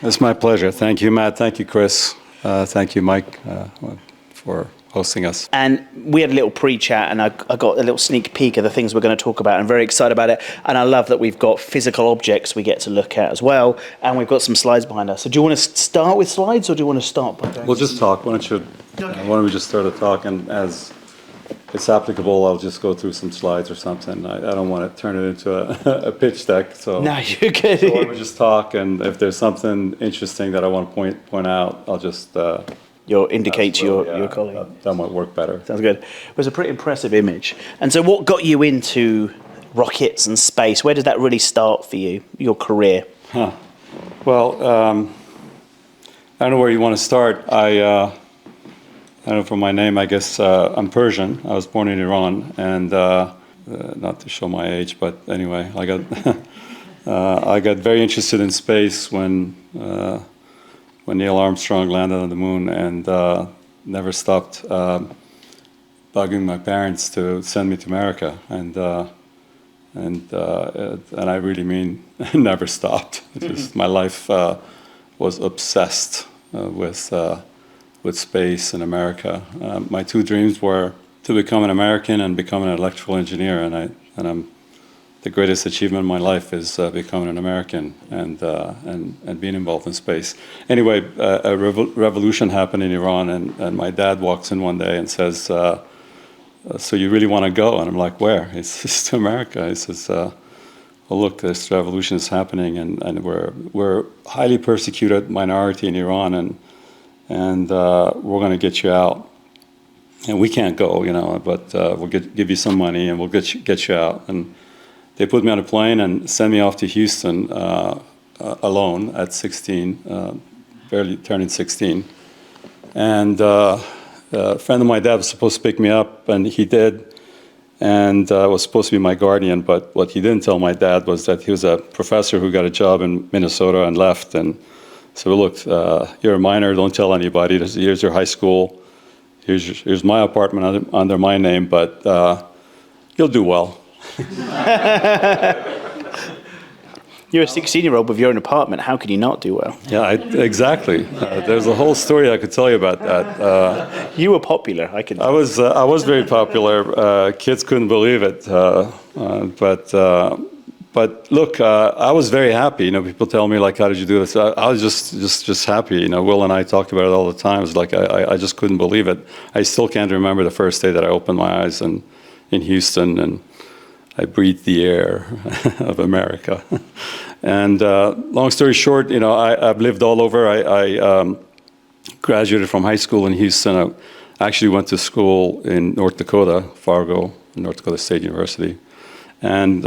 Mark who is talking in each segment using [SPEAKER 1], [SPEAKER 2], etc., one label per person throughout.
[SPEAKER 1] It's my pleasure. Thank you, Matt. Thank you, Chris. Thank you, Mike, for hosting us.
[SPEAKER 2] And we had a little pre-chat, and I got a little sneak peek of the things we're going to talk about. I'm very excited about it, and I love that we've got physical objects we get to look at as well, and we've got some slides behind us. So do you want to start with slides, or do you want to start by going?
[SPEAKER 1] We'll just talk. Why don't we just start a talk, and as it's applicable, I'll just go through some slides or something. I don't want to turn it into a pitch deck. So
[SPEAKER 2] No, you're good.
[SPEAKER 1] So why don't we just talk, and if there's something interesting that I want to point out, I'll just...
[SPEAKER 2] You'll indicate to your colleague.
[SPEAKER 1] That might work better.
[SPEAKER 2] Sounds good. It was a pretty impressive image. And so what got you into rockets and space? Where did that really start for you, your career?
[SPEAKER 1] Well, I don't know where you want to start. I don't know, from my name, I guess I'm Persian. I was born in Iran, and not to show my age, but anyway, I got very interested in space when Neil Armstrong landed on the moon, and never stopped bugging my parents to send me to America, and I really mean never stopped. Just my life was obsessed with space and America. My two dreams were to become an American and become an electrical engineer, and the greatest achievement of my life is becoming an American and being involved in space. Anyway, a revolution happened in Iran, and my dad walks in one day and says, "So you really want to go?" And I'm like, "Where?" He says, "To America." He says, "Well, look, this revolution is happening, and we're highly persecuted minority in Iran, and we're going to get you out. And we can't go, but we'll give you some money, and we'll get you out." And they put me on a plane and sent me off to Houston alone at 16, barely turning 16. And a friend of my dad was supposed to pick me up, and he did, and was supposed to be my guardian. But what he didn't tell my dad was that he was a professor who got a job in Minnesota and left. And so, look, you're a minor, don't tell anybody. Here's your high school. Here's my apartment under my name, but you'll do well.
[SPEAKER 2] You're a 16-year-old with your own apartment. How could you not do well?
[SPEAKER 1] Yeah, exactly. There's a whole story I could tell you about that.
[SPEAKER 2] You were popular.
[SPEAKER 1] I was very popular. Kids couldn't believe it. But look, I was very happy. People tell me, like, "How did you do this?" I was just happy. Will and I talked about it all the time. It's like I just couldn't believe it. I still can't remember the first day that I opened my eyes in Houston, and I breathed the air of America. And long story short, I've lived all over. I graduated from high school in Houston. I actually went to school in North Dakota, Fargo, North Dakota State University, and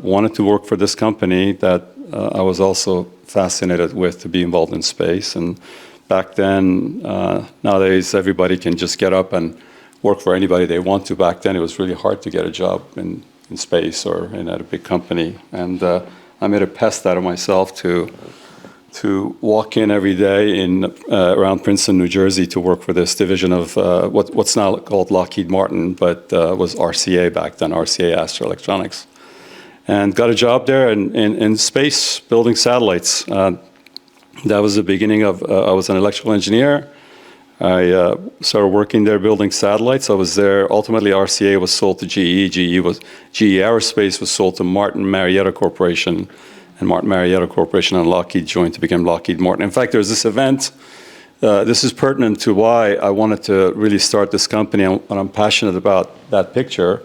[SPEAKER 1] wanted to work for this company that I was also fascinated with, to be involved in space. And back then, nowadays everybody can just get up and work for anybody they want to. Back then it was really hard to get a job in space or at a big company. And I made a pest out of myself to walk in every day around Princeton, New Jersey, to work for this division of what's now called Lockheed Martin, but was RCA back then, RCA Astro Electronics. And got a job there in space, building satellites. That was the beginning of, I was an electrical engineer. I started working there building satellites. I was there. Ultimately, RCA was sold to GE. GE Aerospace was sold to Martin Marietta Corporation, and Martin Marietta Corporation and Lockheed joined to become Lockheed Martin. In fact, there was this event. This is pertinent to why I wanted to really start this company, and I'm passionate about that picture.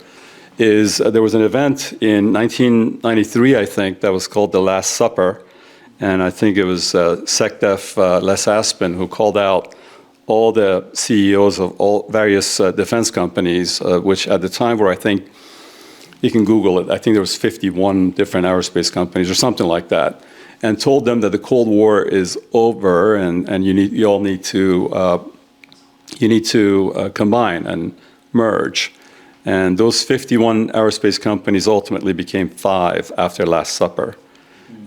[SPEAKER 1] There was an event in 1993, I think, that was called The Last Supper, and I think it was SecDef Les Aspin who called out all the CEOs of all various defense companies, which at the time were, I think, you can Google it, I think there was 51 different aerospace companies or something like that, and told them that the Cold War is over, and you all need to combine and merge. And those 51 aerospace companies ultimately became 5 after Last Supper,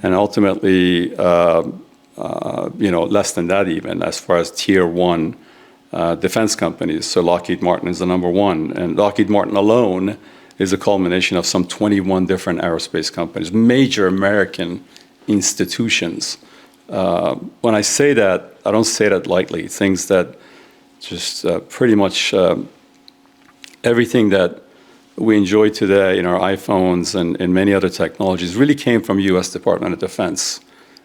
[SPEAKER 1] and ultimately, less than that even, as far as tier 1 defense companies. So Lockheed Martin is the number 1, and Lockheed Martin alone is a culmination of some 21 different aerospace companies, major American institutions when I say that, I don't say that lightly. Things that just pretty much everything that we enjoy today in our iPhones and many other technologies really came from U.S. Department of Defense,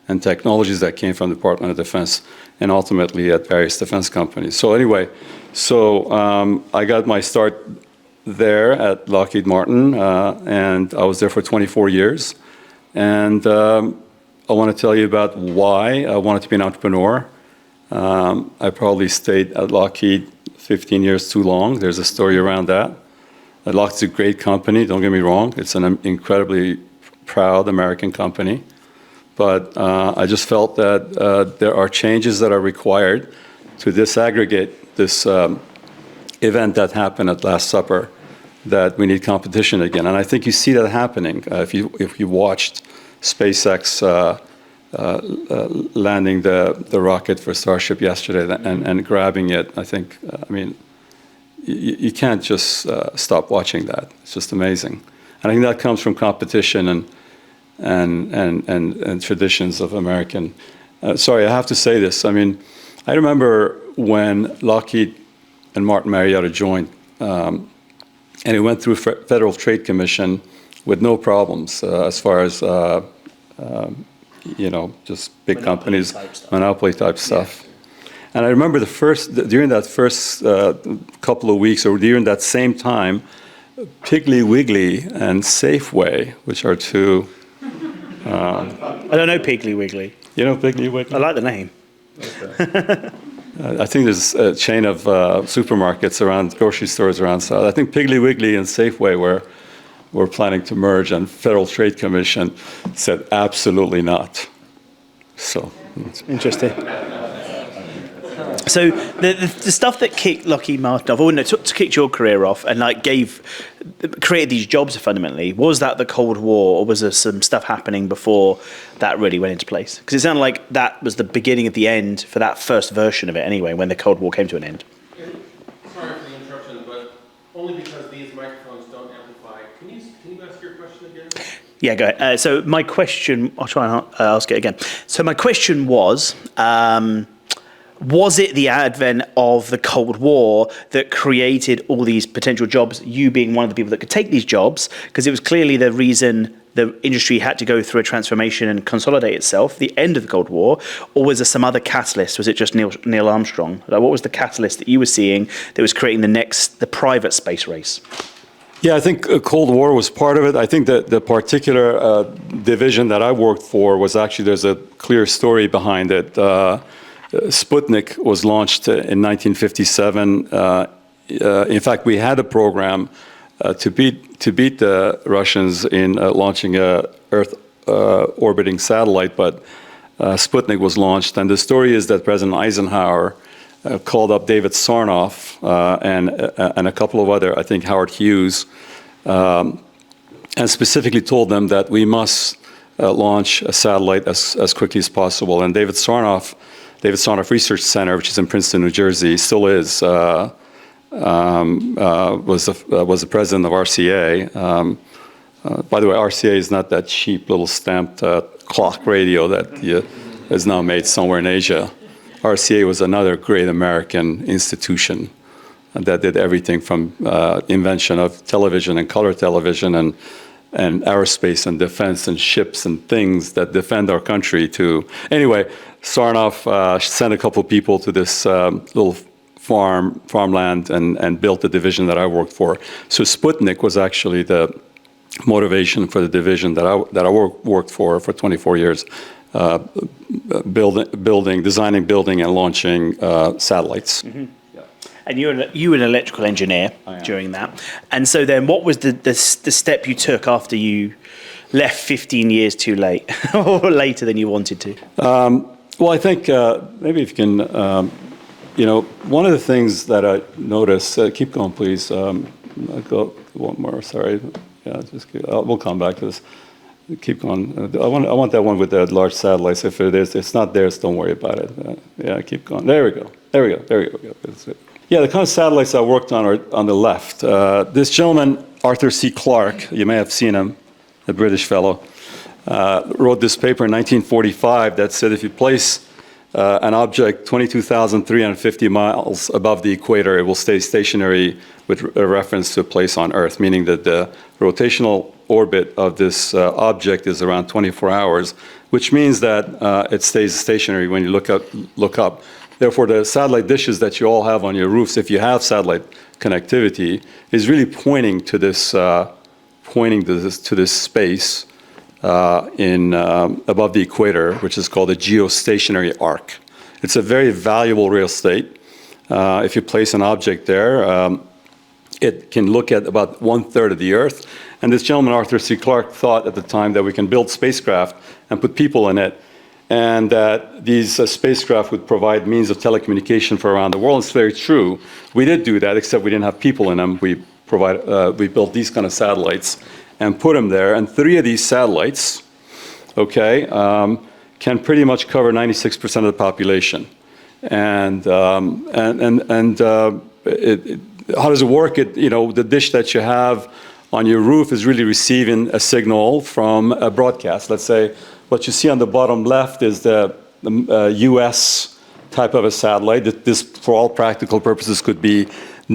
[SPEAKER 1] and technologies that came from the Department of Defense and ultimately at various defense companies. So anyway, I got my start there at Lockheed Martin, and I was there for 24 years. And I want to tell you about why I wanted to be an entrepreneur. I probably stayed at Lockheed 15 years too long. There's a story around that. Lockheed's a great company, don't get me wrong. It's an incredibly proud American company. But I just felt that there are changes that are required to disaggregate this event that happened at Last Supper, that we need competition again. And I think you see that happening. If you watched SpaceX landing the rocket for Starship yesterday and grabbing it, I think, you can't just stop watching that. It's just amazing. And I think that comes from competition and traditions of American. Sorry, I have to say this. I remember when Lockheed and Martin Marietta joined, and it went through Federal Trade Commission with no problems as far as just big companies, monopoly type stuff. And I remember during that first couple of weeks, or during that same time, Piggly Wiggly and Safeway, which are two.
[SPEAKER 2] I don't know Piggly Wiggly.
[SPEAKER 1] You know Piggly Wiggly?
[SPEAKER 2] I like the name.
[SPEAKER 1] Okay. I think there's a chain of supermarkets around, grocery stores around South. I think Piggly Wiggly and Safeway were planning to merge, and Federal Trade Commission said absolutely not. So
[SPEAKER 2] interesting. So the stuff that kicked Lockheed Martin off, or no, kicked your career off, and created these jobs fundamentally, was that the Cold War, or was there some stuff happening before that really went into place? Because it sounded like that was the beginning of the end for that first version of it anyway, when the Cold War came to an end.
[SPEAKER 3] Sorry for the interruption, but only because these microphones don't amplify. Can you ask your question again?
[SPEAKER 2] Yeah, go ahead. So my question, I'll try and ask it again. So my question was it the advent of the Cold War that created all these potential jobs, you being one of the people that could take these jobs? Because it was clearly the reason the industry had to go through a transformation and consolidate itself, the end of the Cold War, or was there some other catalyst? Was it just Neil Armstrong? What was the catalyst that you were seeing that was creating the private space race?
[SPEAKER 1] Yeah, I think Cold War was part of it. I think that the particular division that I worked for was actually, there's a clear story behind it. Sputnik was launched in 1957. In fact, we had a program to beat the Russians in launching a Earth orbiting satellite, but Sputnik was launched. And the story is that President Eisenhower called up David Sarnoff and a couple of other, I think Howard Hughes, and specifically told them that we must launch a satellite as quickly as possible. And David Sarnoff Research Center, which is in Princeton, New Jersey, still is, was the president of RCA. By the way, RCA is not that cheap little stamped clock radio that is now made somewhere in Asia. RCA was another great American institution that did everything from invention of television and color television and aerospace and defense and ships and things that defend our country to. Anyway, Sarnoff sent a couple people to this little farmland and built the division that I worked for. So Sputnik was actually the motivation for the division that I worked for 24 years, designing, building, and launching satellites. Mm-hmm.
[SPEAKER 2] And you were an electrical engineer during that. And so then what was the step you took after you left 15 years too late, or later than you wanted to?
[SPEAKER 1] Well, I think maybe if you can, one of the things that I noticed, keep going, please. I'll go one more, sorry. Yeah, we'll come back to this. Keep going. I want that one with the large satellites. If it's not there, so don't worry about it. Yeah, keep going. There we go. That's it. Yeah, the kind of satellites I worked on are on the left. This gentleman, Arthur C. Clarke, you may have seen him, a British fellow. wrote this paper in 1945 that said if you place an object 22,350 miles above the equator, it will stay stationary with a reference to a place on Earth, meaning that the rotational orbit of this object is around 24 hours, which means that it stays stationary when you look up. Therefore, the satellite dishes that you all have on your roofs, if you have satellite connectivity, is really pointing to this space above the equator, which is called a geostationary arc. It's a very valuable real estate. If you place an object there, it can look at about 1/3 of the Earth. And this gentleman, Arthur C. Clarke, thought at the time that we can build spacecraft and put people in it, and that these spacecraft would provide means of telecommunication for around the world. It's very true. We did do that, except we didn't have people in them. We built these kind of satellites and put them there. And 3 of these satellites, okay, can pretty much cover 96% of the population. And how does it work? The dish that you have on your roof is really receiving a signal from a broadcast. Let's say what you see on the bottom left is the US type of a satellite. This, for all practical purposes, could be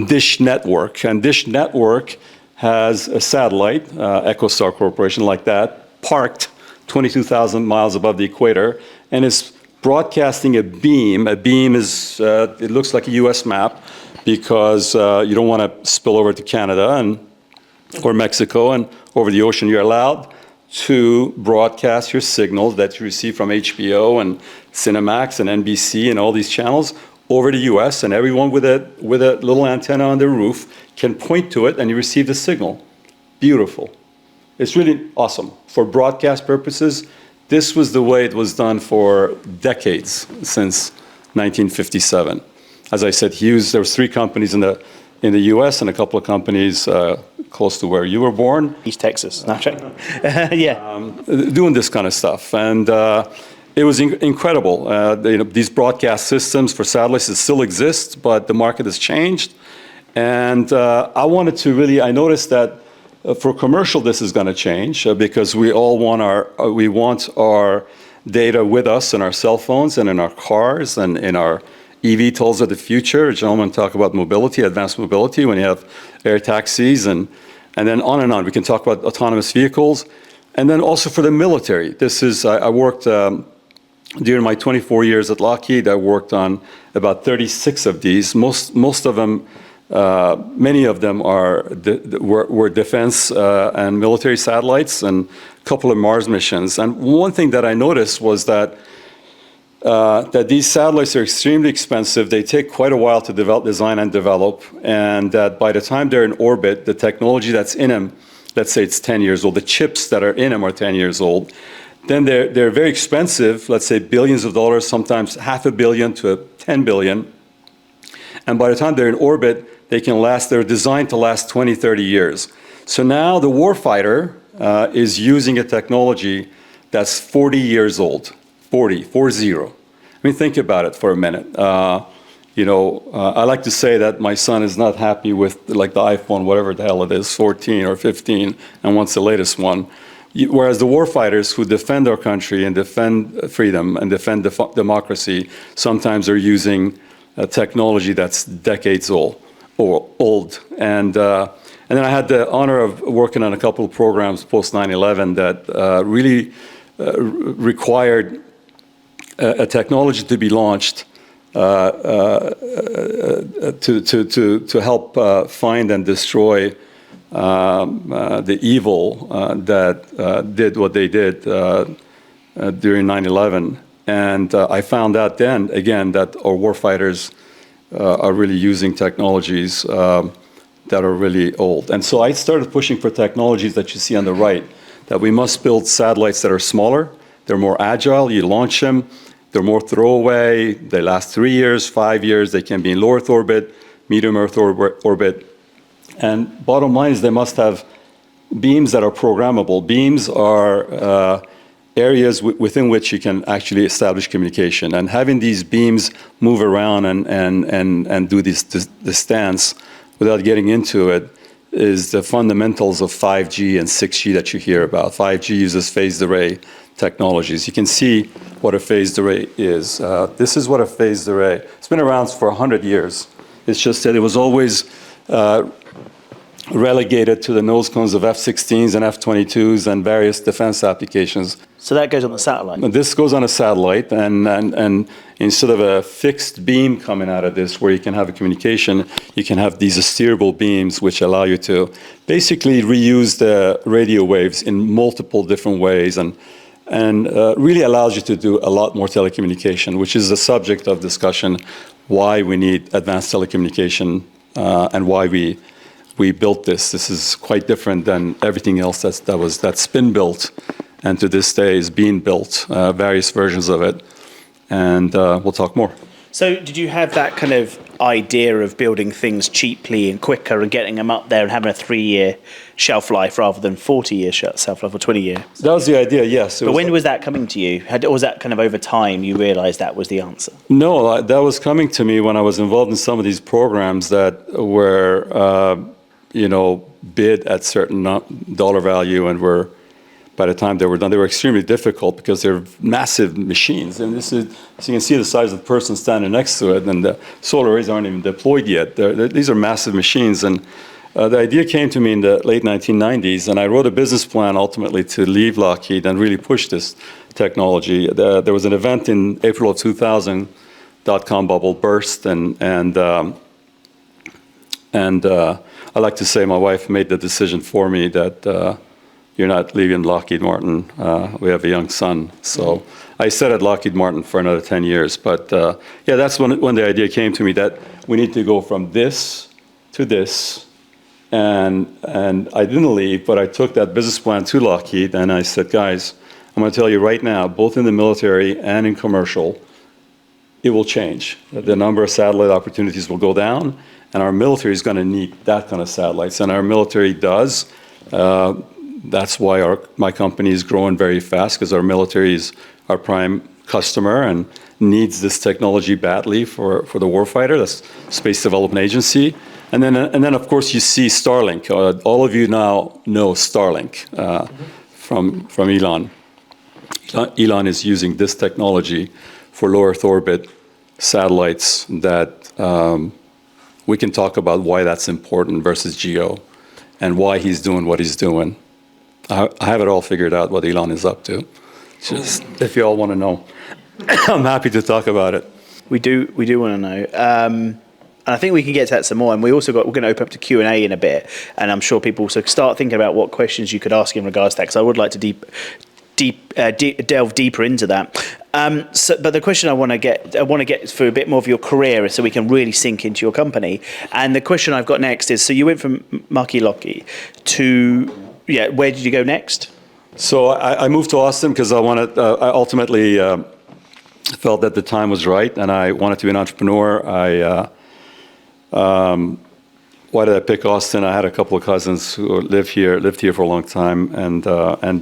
[SPEAKER 1] Dish Network. And Dish Network has a satellite, EchoStar Corporation, like that, parked 22,000 miles above the equator, and is broadcasting a beam. A beam is, it looks like a US map, because you don't want to spill over to Canada or Mexico, and over the ocean you're allowed to broadcast your signals that you receive from HBO and Cinemax and NBC and all these channels over the US, and everyone with a little antenna on their roof can point to it and you receive the signal. Beautiful. It's really awesome. For broadcast purposes, this was the way it was done for decades, since 1957. As I said, there was 3 companies in the US and a couple of companies close to where you were born.
[SPEAKER 2] East Texas. No, yeah.
[SPEAKER 1] Doing this kind of stuff. And it was incredible. These broadcast systems for satellites still exist, but the market has changed. And I noticed that for commercial, this is going to change because we all want our data with us in our cell phones and in our cars and in our EV tools of the future. A gentleman talk about mobility, advanced mobility, when you have air taxis, and then on and on. We can talk about autonomous vehicles. And then also for the military. I worked, during my 24 years at Lockheed, I worked on about 36 of these. Most of them, many of them were defense and military satellites, and a couple of Mars missions. And one thing that I noticed was that these satellites are extremely expensive. They take quite a while to design and develop, and that by the time they're in orbit, the technology that's in them, let's say it's 10 years old, the chips that are in them are 10 years old, then they're very expensive, let's say billions of dollars, sometimes $500 million to $10 billion. And by the time they're in orbit, they're designed to last 20, 30 years. So now the warfighter is using a technology that's 40 years old. 40. I mean, think about it for a minute. I like to say that my son is not happy with the iPhone, whatever the hell it is, 14 or 15, and wants the latest one. Whereas the warfighters who defend our country and defend freedom and defend democracy, sometimes are using technology that's decades old. And then I had the honor of working on a couple of programs post 9/11 that really required a technology to be launched to help find and destroy the evil that did what they did during 9/11. And I found out then, again, that our warfighters are really using technologies that are really old. And so I started pushing for technologies that you see on the right, that we must build satellites that are smaller, they're more agile, you launch them, they're more throwaway, they last 3 years, 5 years, they can be in low Earth orbit, medium Earth orbit. And bottom line is they must have beams that are programmable. Beams are areas within which you can actually establish communication. And having these beams move around and do this dance without getting into it is the fundamentals of 5G and 6G that you hear about. 5G uses phased array technologies. You can see what a phased array is. This is what a phased array. It's been around for 100 years. It's just that it was always relegated to the nose cones of F-16s and F-22s and various defense applications.
[SPEAKER 2] So that goes on the satellite.
[SPEAKER 1] But this goes on a satellite, and instead of a fixed beam coming out of this where you can have a communication, you can have these steerable beams which allow you to basically reuse the radio waves in multiple different ways and really allows you to do a lot more telecommunication, which is the subject of discussion, why we need advanced telecommunication and why we built this. This is quite different than everything else that's been built, and to this day is being built, various versions of it, and we'll talk more.
[SPEAKER 2] So did you have that kind of idea of building things cheaply and quicker and getting them up there and having a 3-year shelf life rather than 40-year shelf life or 20-year?
[SPEAKER 1] That was the idea, yes.
[SPEAKER 2] But when was that coming to you? Or was that kind of over time you realized that was the answer?
[SPEAKER 1] No, that was coming to me when I was involved in some of these programs that were, bid at certain dollar value and were, by the time they were done, they were extremely difficult because they're massive machines. And this is, so you can see the size of the person standing next to it, and the solar arrays aren't even deployed yet. These are massive machines. And the idea came to me in the late 1990s, and I wrote a business plan ultimately to leave Lockheed and really push this technology. There was an event in April of 2000, dot-com bubble burst, and I like to say my wife made the decision for me that you're not leaving Lockheed Martin. We have a young son. So I stayed at Lockheed Martin for another 10 years. But yeah, that's when the idea came to me that we need to go from this to this. And I didn't leave, but I took that business plan to Lockheed and I said, guys, I'm going to tell you right now, both in the military and in commercial, it will change. The number of satellite opportunities will go down, and our military is going to need that kind of satellites, and our military does. That's why my company is growing very fast, because our military is our prime customer and needs this technology badly for the warfighter. That's Space Development Agency. And then of course, you see Starlink. All of you now know Starlink from Elon. Elon is using this technology for low Earth orbit satellites that we can talk about why that's important versus GEO and why he's doing what he's doing. I have it all figured out what Elon is up to. Just if you all want to know, I'm happy to talk about it.
[SPEAKER 2] We do want to know. And I think we can get to that some more. And we're going to open up to Q&A in a bit. And I'm sure people also start thinking about what questions you could ask in regards to that, because I would like to delve deeper into that. But the question I want to get for a bit more of your career, so we can really sink into your company. And the question I've got next is: so you went from Marquis Lockheed to where did you go next?
[SPEAKER 1] So I moved to Austin because I ultimately felt that the time was right, and I wanted to be an entrepreneur. Why did I pick Austin? I had a couple of cousins who lived here for a long time, and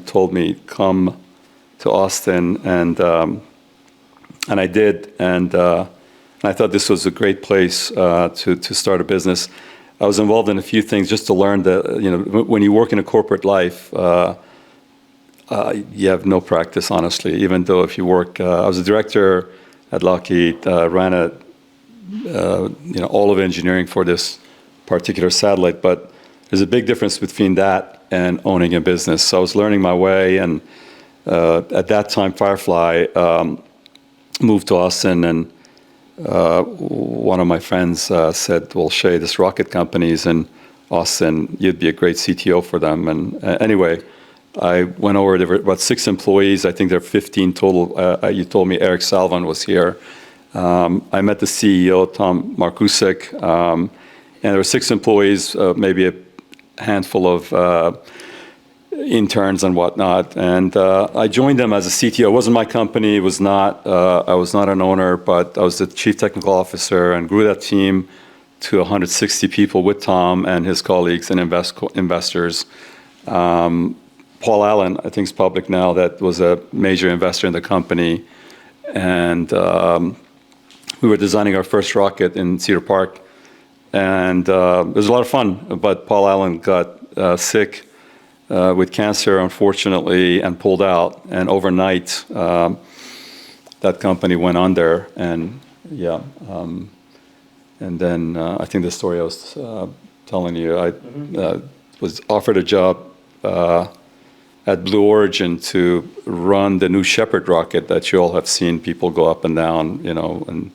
[SPEAKER 1] told me come to Austin, and I did, and I thought this was a great place to start a business. I was involved in a few things just to learn that when you work in a corporate life, you have no practice, honestly. Even though if you work, I was a director at Lockheed, ran all of engineering for this particular satellite, but there's a big difference between that and owning a business. So I was learning my way, and at that time, Firefly moved to Austin, and one of my friends said, well, Shey, this rocket company is in Austin. You'd be a great CTO for them. And anyway, I went over, there were about 6 employees. I think there are 15 total. You told me Eric Salvan was here. I met the CEO, Tom Markusek, and there were 6 employees, maybe a handful of interns and whatnot. And I joined them as a CTO. It wasn't my company. It was not. I was not an owner, but I was the chief technical officer and grew that team to 160 people with Tom and his colleagues and investors. Paul Allen, I think is public now, that was a major investor in the company. And we were designing our first rocket in Cedar Park, And it was a lot of fun, but Paul Allen got sick with cancer, unfortunately, and pulled out. And overnight, that company went under. And and then I think the story I was telling you, I was offered a job at Blue Origin to run the New Shepard rocket that you all have seen people go up and down, and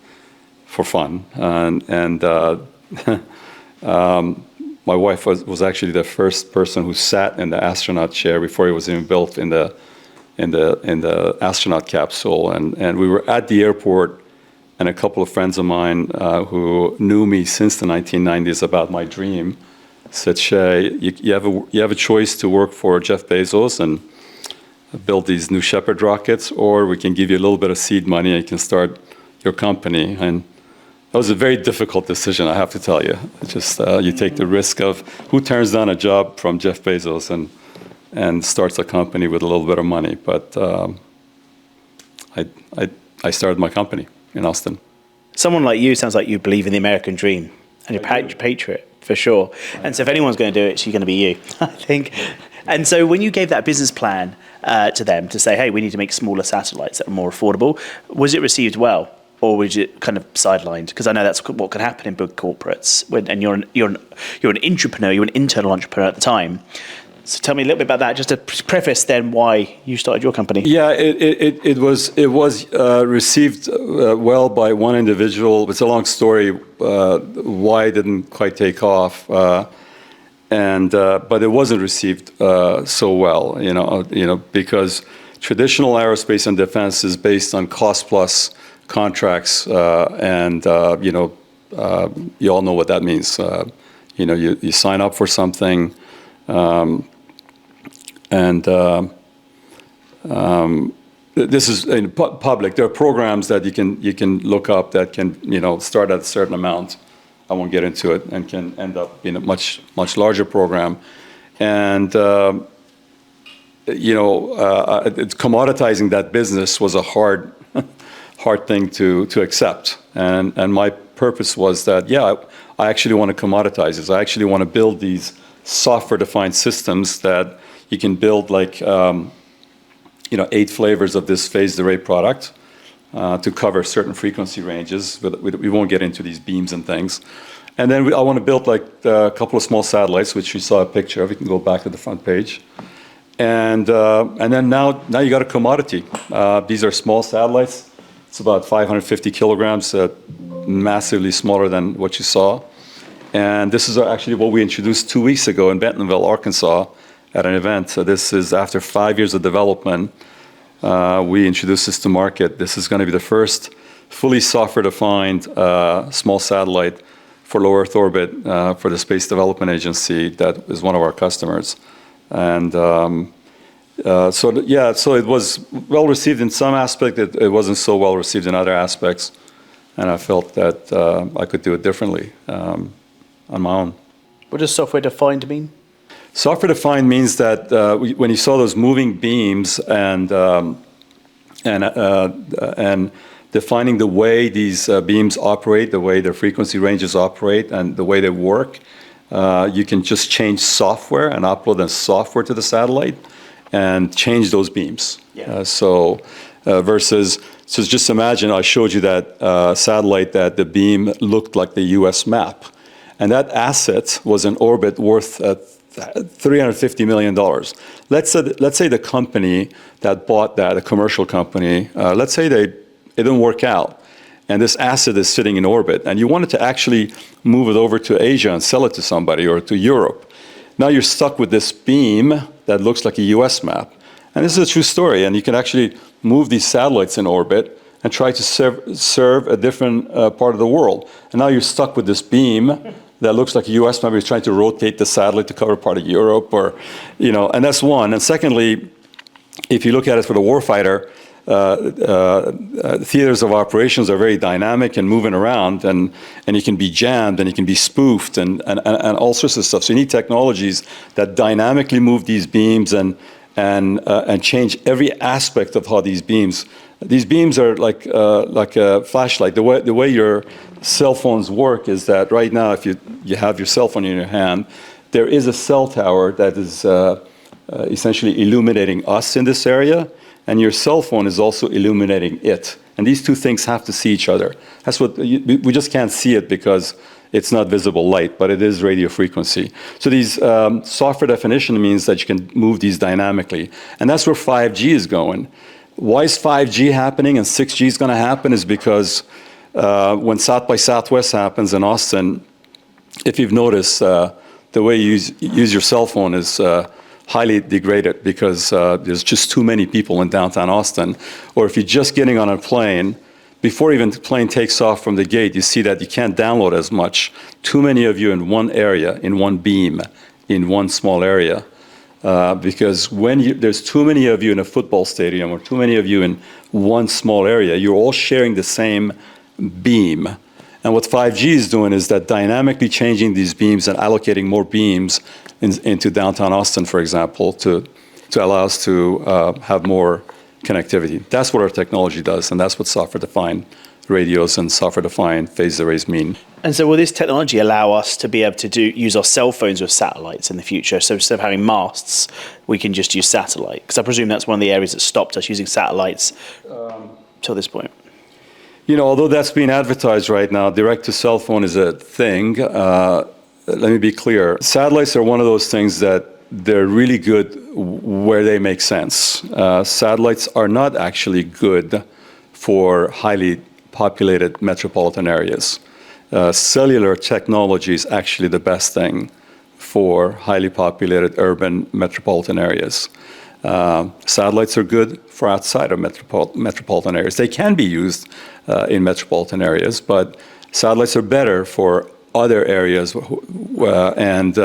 [SPEAKER 1] for fun. And my wife was actually the first person who sat in the astronaut chair before it was even built in the astronaut capsule. And we were at the airport, and a couple of friends of mine who knew me since the 1990s about my dream said, Shey, you have a choice to work for Jeff Bezos and build these New Shepard rockets, or we can give you a little bit of seed money and you can start your company. And that was a very difficult decision, I have to tell you. It's just you take the risk of who turns down a job from Jeff Bezos and starts a company with a little bit of money. But I started my company in Austin.
[SPEAKER 2] Someone like you sounds like you believe in the American dream and you're a patriot, for sure. And so if anyone's going to do it, it's going to be you, I think. And so when you gave that business plan to them to say, hey, we need to make smaller satellites that are more affordable, was it received well? Or was it kind of sidelined? Because I know that's what can happen in big corporates. And you're an entrepreneur, you're an internal entrepreneur at the time. So tell me a little bit about that, just to preface then why you started your company.
[SPEAKER 1] Yeah, it was received well by one individual. It's a long story why it didn't quite take off, but it wasn't received so well, because traditional aerospace and defense is based on cost plus contracts, and you all know what that means. You sign up for something. This is in public. There are programs that you can look up that can start at a certain amount. I won't get into it, and can end up being a much larger program. And commoditizing that business was a hard thing to accept. And my purpose was that I actually want to commoditize this. I actually want to build these software-defined systems that you can build 8 flavors of this phased array product to cover certain frequency ranges. We won't get into these beams and things. And then I want to build a couple of small satellites, which you saw a picture of. You can go back to the front page. And then now you got a commodity. These are small satellites. It's about 550 kilograms, massively smaller than what you saw. And this is actually what we introduced 2 weeks ago in Bentonville, Arkansas, at an event. So this is after 5 years of development. We introduced this to market. This is going to be the first fully software-defined small satellite for low Earth orbit for the Space Development Agency that is one of our customers. And so it was well received in some aspect. It wasn't so well received in other aspects. And I felt that I could do it differently on my own.
[SPEAKER 2] What does software-defined mean?
[SPEAKER 1] Software-defined means that when you saw those moving beams and defining the way these beams operate, the way their frequency ranges operate, and the way they work, you can just change software and upload the software to the satellite and change those beams.
[SPEAKER 2] Yeah.
[SPEAKER 1] So just imagine I showed you that satellite that the beam looked like the U.S. map. And that asset was an orbit worth $350 million. Let's say the company that bought that, a commercial company, let's say it didn't work out, and this asset is sitting in orbit, and you wanted to actually move it over to Asia and sell it to somebody, or to Europe. Now you're stuck with this beam that looks like a US map. And this is a true story, and you can actually move these satellites in orbit and try to serve a different part of the world. And now you're stuck with this beam that looks like a US map. You're trying to rotate the satellite to cover part of Europe, and that's one. And secondly, if you look at it for the warfighter, theaters of operations are very dynamic and moving around, and you can be jammed and you can be spoofed and all sorts of stuff. So you need technologies that dynamically move these beams and change every aspect of how these beams These beams are like a flashlight. The way your cell phones work is that right now, if you have your cell phone in your hand, there is a cell tower that is essentially illuminating us in this area, and your cell phone is also illuminating it. And these two things have to see each other. That's what we just can't see it because it's not visible light, but it is radio frequency. So these software definition means that you can move these dynamically, and that's where 5G is going. Why is 5G happening and 6G is going to happen is because when South by Southwest happens in Austin, if you've noticed, the way you use your cell phone is highly degraded because there's just too many people in downtown Austin. Or if you're just getting on a plane, before even the plane takes off from the gate, you see that you can't download as much. Too many of you in one area, in one beam, in one small area. Because when there's too many of you in a football stadium or too many of you in one small area, you're all sharing the same beam. And what 5G is doing is that dynamically changing these beams and allocating more beams into downtown Austin, for example, to allow us to have more connectivity. That's what our technology does, and that's what software-defined radios and software-defined phased arrays mean.
[SPEAKER 2] And so will this technology allow us to be able to use our cell phones with satellites in the future? So instead of having masts, we can just use satellite? Because I presume that's one of the areas that stopped us using satellites till this point.
[SPEAKER 1] You know, although that's being advertised right now, direct-to-cell phone is a thing. Let me be clear. Satellites are one of those things that they're really good where they make sense. Satellites are not actually good for highly populated metropolitan areas. Cellular technology is actually the best thing for highly populated urban metropolitan areas. Satellites are good for outside of metropolitan areas. They can be used in metropolitan areas, but satellites are better for other areas, and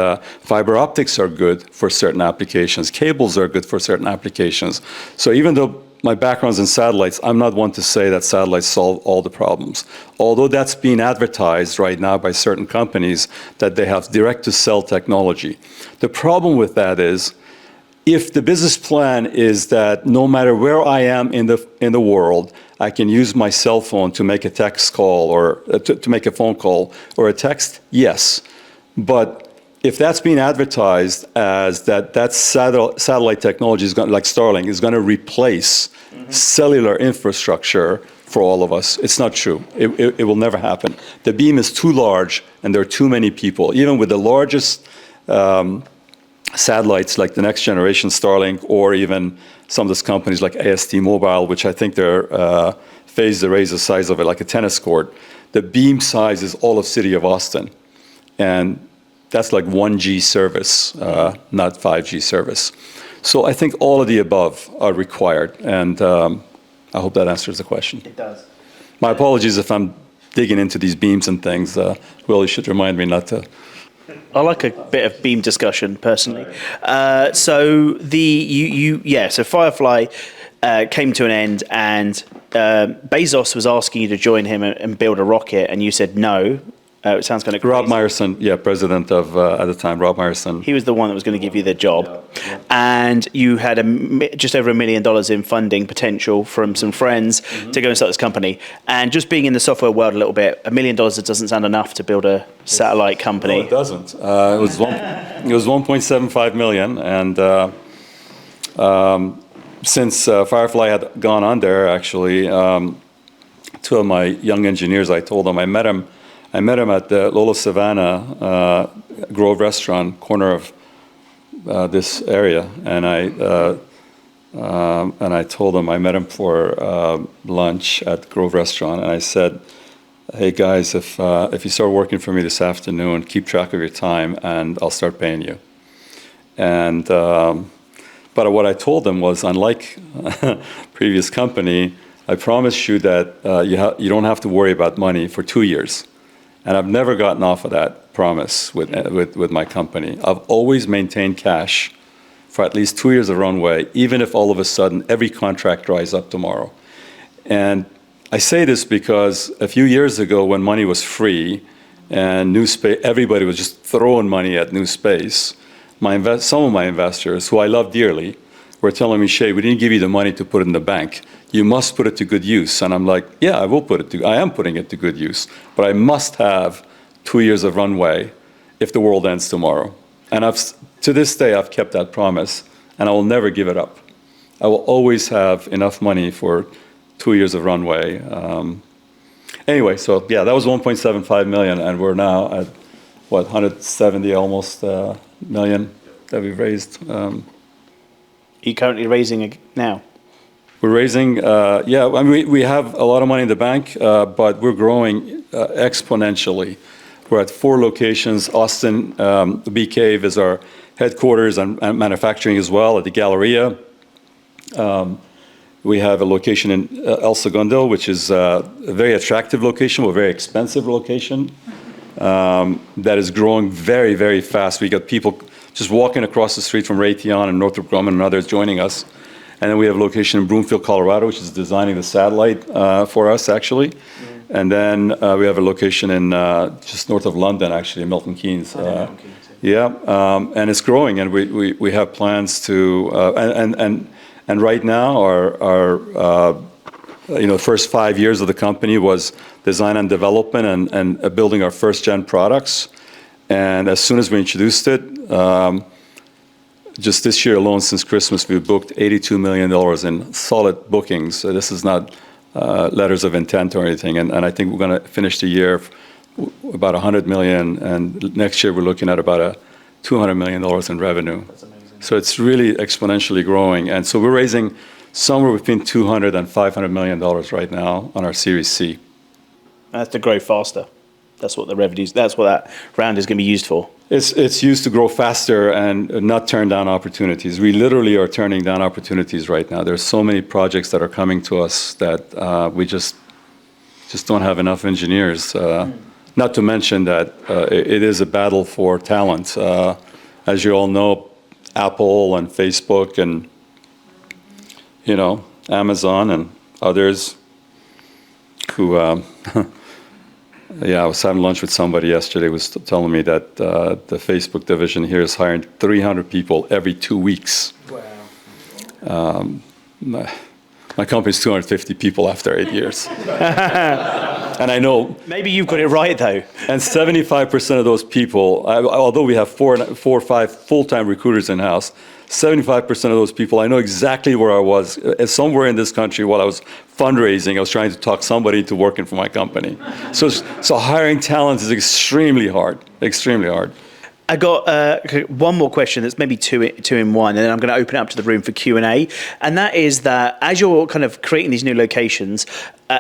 [SPEAKER 1] fiber optics are good for certain applications. Cables are good for certain applications. So even though my background's in satellites, I'm not one to say that satellites solve all the problems. Although that's being advertised right now by certain companies that they have direct-to-cell technology. The problem with that is, if the business plan is that no matter where I am in the world, I can use my cell phone to make a text call or to make a phone call or a text, yes. But if that's being advertised as that satellite technology is going, like Starlink, is going to replace cellular infrastructure for all of us, it's not true. It will never happen. The beam is too large and there are too many people. Even with the largest satellites like the next generation Starlink, or even some of those companies like AST Mobile, which I think their phased arrays the size of it, like a tennis court. The beam size is all of city of Austin. And that's like 1G service, not 5G service. So I think all of the above are required. And I hope that answers the question.
[SPEAKER 2] It does.
[SPEAKER 1] My apologies if I'm digging into these beams and things. Will, you should remind me not to.
[SPEAKER 2] I like a bit of beam discussion personally. So so Firefly came to an end, and Bezos was asking you to join him and build a rocket, and you said no. It sounds kind of crazy.
[SPEAKER 1] Rob Meyerson, president of, at the time, Rob Meyerson.
[SPEAKER 2] He was the one that was going to give you the job. Yeah. And you had just over $1 million in funding potential from some friends to go and start this company. And just being in the software world a little bit, $1 million doesn't sound enough to build a satellite company.
[SPEAKER 1] No, it doesn't. It was 1.75 million. And since Firefly had gone on there, actually, two of my young engineers, I told them, I met him at the Lola Savannah Grove restaurant, corner of this area, and I told him, I met him for lunch at Grove restaurant, and I said, hey guys, if you start working for me this afternoon, keep track of your time, and I'll start paying you. And but what I told them was, unlike previous company, I promise you that you don't have to worry about money for 2 years. And I've never gotten off of that promise with my company. I've always maintained cash for at least 2 years of runway, even if all of a sudden every contract dries up tomorrow. And I say this because a few years ago, when money was free and new space, everybody was just throwing money at new space, some of my investors, who I love dearly, were telling me, Shey, we didn't give you the money to put it in the bank. you must put it to good use. And I'm like, yeah, I am putting it to good use, but I must have 2 years of runway if the world ends tomorrow. And to this day, I've kept that promise, and I will never give it up. I will always have enough money for 2 years of runway. Anyway, so yeah, that was 1.75 million, and we're now at, what, 170 almost million that we've raised.
[SPEAKER 2] Are you currently raising now?
[SPEAKER 1] We're raising, yeah, I mean, we have a lot of money in the bank, but we're growing exponentially. We're at 4 locations. Austin, the Bee Cave is our headquarters and manufacturing as well at the Galleria. We have a location in El Segundo, which is a very attractive location, but a very expensive location that is growing very, very fast. We got people just walking across the street from Raytheon and Northrop Grumman and others joining us. And then we have a location in Broomfield, Colorado, which is designing the satellite for us, actually. Mm-hmm. And then we have a location in just north of London, actually, in Milton Keynes. Yeah, and it's growing, and we have plans to, and right now our first 5 years of the company was design and development and building our first gen products. And as soon as we introduced it, just this year alone, since Christmas, we've booked $82 million in solid bookings. So this is not letters of intent or anything. And I think we're going to finish the year about $100 million, and next year we're looking at about $200 million in revenue.
[SPEAKER 2] That's amazing.
[SPEAKER 1] So it's really exponentially growing. And so we're raising somewhere between $200 and $500 million right now on our Series C.
[SPEAKER 2] That's to grow faster. That's what the revenues, that's what that round is going to be used for.
[SPEAKER 1] It's used to grow faster and not turn down opportunities. We literally are turning down opportunities right now. There's so many projects that are coming to us that we just don't have enough engineers. Not to mention that it is a battle for talent. As you all know, Apple and Facebook and Amazon and others who yeah, I was having lunch with somebody yesterday who was telling me that the Facebook division here is hiring 300 people every 2 weeks.
[SPEAKER 2] Wow.
[SPEAKER 1] My company's 250 people after 8 years. And I know...
[SPEAKER 2] Maybe you've got it right, though.
[SPEAKER 1] And 75% of those people, although we have four or five full-time recruiters in-house, 75% of those people, I know exactly where I was. Somewhere in this country while I was fundraising, I was trying to talk somebody into working for my company. So hiring talent is extremely hard, extremely hard.
[SPEAKER 2] I got one more question that's maybe two in one, and then I'm going to open it up to the room for Q&A. And that is that as you're kind of creating these new locations,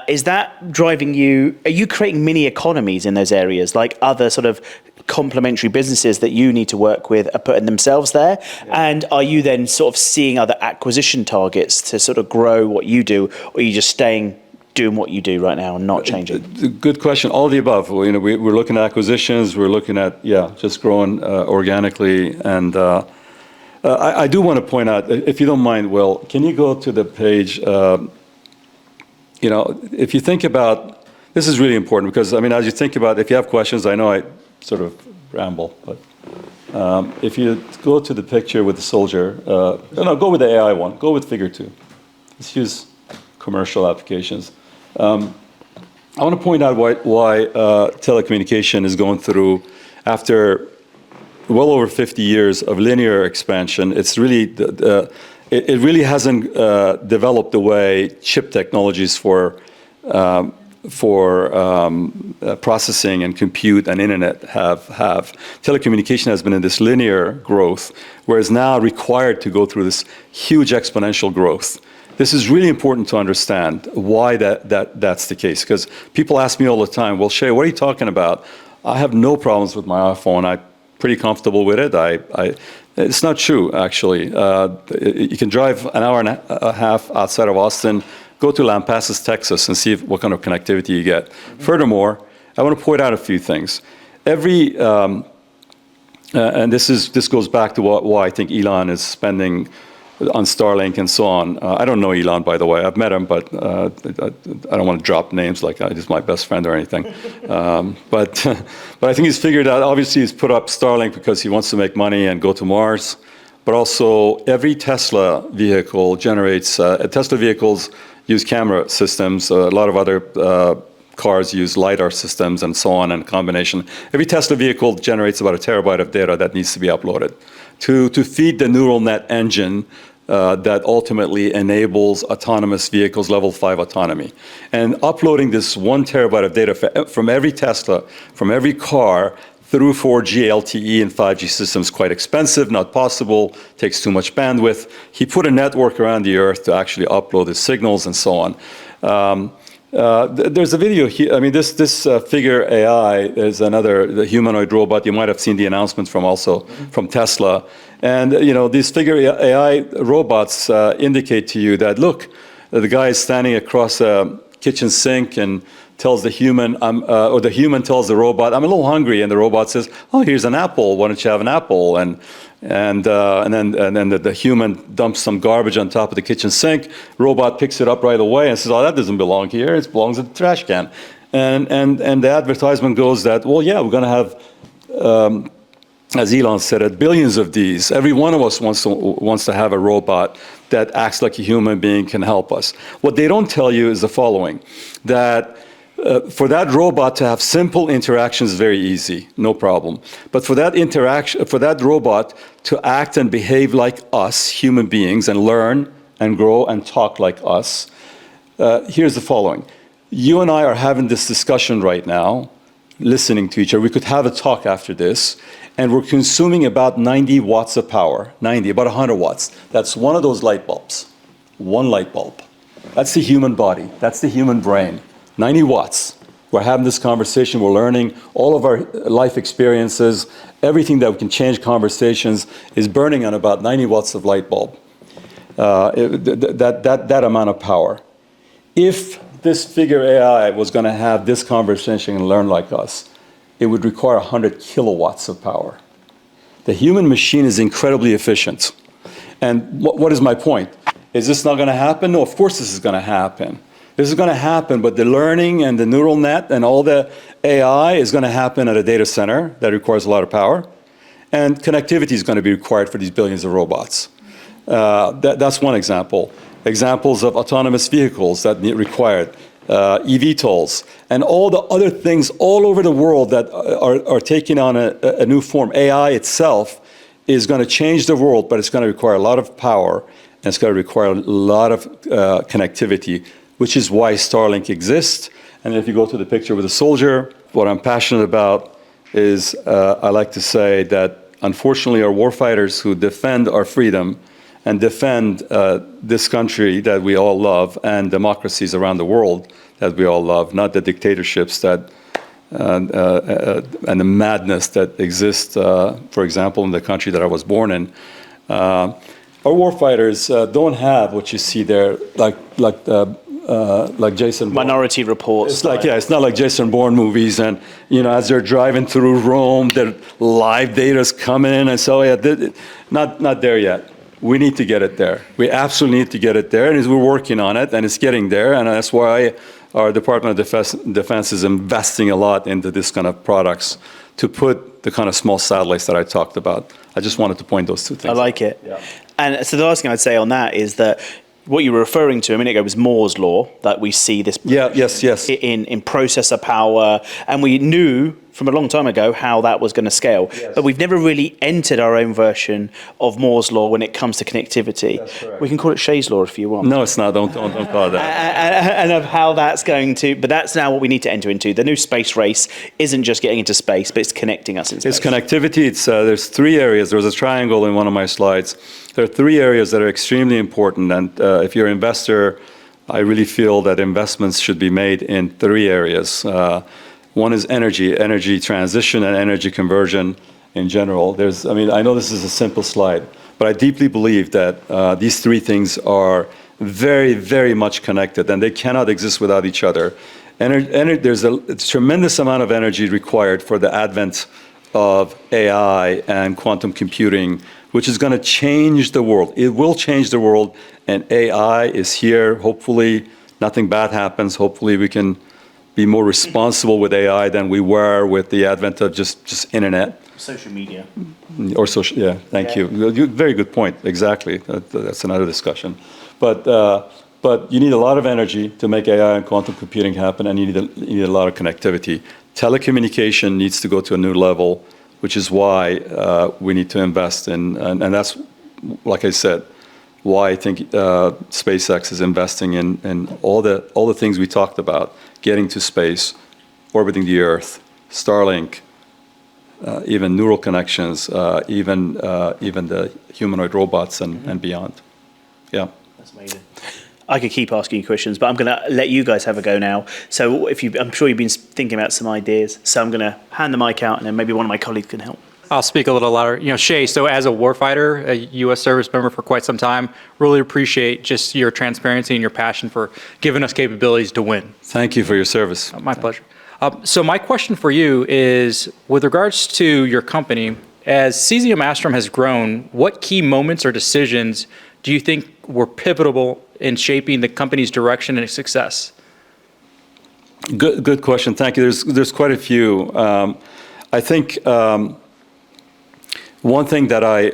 [SPEAKER 2] is that driving you, are you creating mini economies in those areas, like other sort of complementary businesses that you need to work with are putting themselves there? Yeah. And are you then sort of seeing other acquisition targets to sort of grow what you do, or are you just staying doing what you do right now and not changing?
[SPEAKER 1] Good question. All of the above. We're looking at acquisitions. We're looking at, just growing organically. And I do want to point out, if you don't mind, Will, can you go to the page? If you think about, this is really important because, as you think about, if you have questions, I know I sort of ramble, but if you go to the picture with the soldier, no, go with the AI one. Go with figure 2. Let's use commercial applications. I want to point out why telecommunication is going through, after well over 50 years of linear expansion, it's really it really hasn't developed the way chip technologies for processing and compute and internet have. Telecommunication has been in this linear growth, whereas now required to go through this huge exponential growth. This is really important to understand why that's the case, because people ask me all the time, well, Shey, what are you talking about? I have no problems with my iPhone. I'm pretty comfortable with it. It's not true, actually. You can drive an hour and a half outside of Austin, go to Lampasas, Texas, and see what kind of connectivity you get. Mm-hmm. Furthermore, I want to point out a few things. And this goes back to why I think Elon is spending on Starlink and so on. I don't know Elon, by the way. I've met him, but I don't want to drop names like he's my best friend or anything. But I think he's figured out, obviously he's put up Starlink because he wants to make money and go to Mars. But also every Tesla vehicle generates, Tesla vehicles use camera systems. A lot of other cars use LiDAR systems and so on in combination. Every Tesla vehicle generates about a terabyte of data that needs to be uploaded to feed the neural net engine that ultimately enables autonomous vehicles, level 5 autonomy. And uploading this 1 terabyte of data from every Tesla, from every car, through 4G, LTE, and 5G systems quite expensive, not possible, takes too much bandwidth. He put a network around the Earth to actually upload the signals and so on. There's a video here. I mean, this Figure AI is the humanoid robot. You might have seen the announcement from Tesla. And these Figure AI robots indicate to you that, look, the guy is standing across a kitchen sink and tells the human, or the human tells the robot, I'm a little hungry, and the robot says, oh, here's an apple. Why don't you have an apple? And then the human dumps some garbage on top of the kitchen sink. Robot picks it up right away and says, oh, that doesn't belong here. It belongs in the trash can. And the advertisement goes that, well, yeah, we're going to have, as Elon said it, billions of these. Every one of us wants to have a robot that acts like a human being, can help us. What they don't tell you is the following, that for that robot to have simple interactions is very easy, no problem. But for that robot to act and behave like us, human beings, and learn and grow and talk like us, here's the following. You and I are having this discussion right now, listening to each other. We could have a talk after this, and we're consuming about 90 watts of power, about 100 watts. That's one of those light bulbs, one light bulb. That's the human body, that's the human brain. 90 watts. We're having this conversation, we're learning all of our life experiences, everything that we can change conversations is burning on about 90 watts of light bulb. That amount of power. If this Figure AI was going to have this conversation and learn like us, it would require 100 kilowatts of power. The human machine is incredibly efficient. And what is my point? Is this not going to happen? No, of course this is going to happen. This is going to happen, but the learning and the neural net and all the AI is going to happen at a data center that requires a lot of power. And connectivity is going to be required for these billions of robots. That's one example. Examples of autonomous vehicles that required eVTOLs, and all the other things all over the world that are taking on a new form. AI itself is going to change the world, but it's going to require a lot of power, and it's going to require a lot of connectivity, which is why Starlink exists. And if you go to the picture with the soldier, what I'm passionate about is I like to say that unfortunately our warfighters who defend our freedom and defend this country that we all love and democracies around the world that we all love, not the dictatorships that and the madness that exists, for example, in the country that I was born in. Our warfighters don't have what you see there, like Jason Bourne.
[SPEAKER 2] Minority Reports.
[SPEAKER 1] It's it's not like Jason Bourne movies, and as they're driving through Rome, their live data's coming in, and so not there yet. We need to get it there. We absolutely need to get it there, and we're working on it, and it's getting there, and that's why our Department of Defense is investing a lot into this kind of products to put the kind of small satellites that I talked about. I just wanted to point those two things
[SPEAKER 2] I like
[SPEAKER 1] out.
[SPEAKER 2] it. Yeah. And so the last thing I'd say on that is that what you were referring to a minute ago was Moore's law, that we see this
[SPEAKER 1] yes.
[SPEAKER 2] in processor power, and we knew from a long time ago how that was going to scale. Yes. But we've never really entered our own version of Moore's law when it comes to connectivity.
[SPEAKER 1] That's correct.
[SPEAKER 2] We can call it Shey's law if you want.
[SPEAKER 1] No, it's not. Don't call it that.
[SPEAKER 2] And of how that's going to, but that's now what we need to enter into. The new space race isn't just getting into space, but it's connecting us in space.
[SPEAKER 1] It's connectivity. There's 3 areas. There's a triangle in one of my slides. There are 3 areas that are extremely important. And if you're an investor, I really feel that investments should be made in 3 areas. One is energy transition and energy conversion in general. I know this is a simple slide, but I deeply believe that these 3 things are very, very much connected, and they cannot exist without each other. There's a tremendous amount of energy required for the advent of AI and quantum computing, which is going to change the world. It will change the world, and AI is here. Hopefully, nothing bad happens. Hopefully, we can be more responsible with AI than we were with the advent of just internet.
[SPEAKER 2] Social media.
[SPEAKER 1] Or social, yeah, thank you. Very good point, exactly. That's another discussion. But But you need a lot of energy to make AI and quantum computing happen, and you need a lot of connectivity. Telecommunication needs to go to a new level, which is why we need to invest in, and that's, like I said, why I think SpaceX is investing in all the things we talked about, getting to space, orbiting the Earth, Starlink, even neural connections, even the humanoid robots and beyond. Yeah.
[SPEAKER 2] That's amazing. I could keep asking you questions, but I'm going to let you guys have a go now. So I'm sure you've been thinking about some ideas. So I'm going to hand the mic out, and then maybe one of my colleagues can help.
[SPEAKER 4] I'll speak a little louder. Shey, so as a warfighter, a U.S. service member for quite some time, really appreciate just your transparency and your passion for giving us capabilities to win.
[SPEAKER 1] Thank you for your service.
[SPEAKER 4] My pleasure. So my question for you is, with regards to your company, as CesiumAstro has grown, what key moments or decisions do you think were pivotal in shaping the company's direction and success?
[SPEAKER 1] Good question. Thank you. There's quite a few. I think one thing that I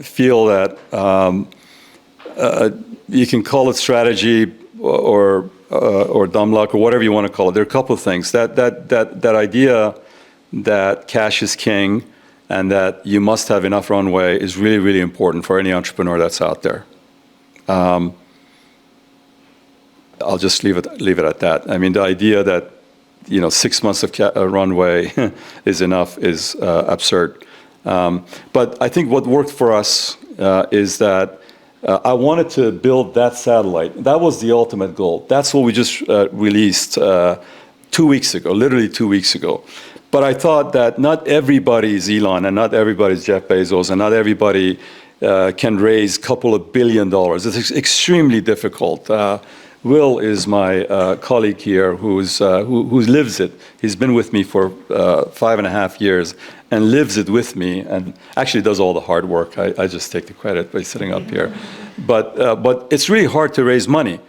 [SPEAKER 1] feel that you can call it strategy or dumb luck or whatever you want to call it. There are a couple of things. That idea that cash is king and that you must have enough runway is really, really important for any entrepreneur that's out there. I'll just leave it at that. I mean, the idea that 6 months of runway is enough is absurd. But I think what worked for us is that I wanted to build that satellite. That was the ultimate goal. That's what we just released 2 weeks ago, literally 2 weeks ago. But I thought that not everybody is Elon and not everybody is Jeff Bezos and not everybody can raise a couple of $1 billion. It's extremely difficult. Will is my colleague here who lives it. He's been with me for 5.5 years and lives it with me and actually does all the hard work. I just take the credit by sitting up here. But it's really hard to raise money.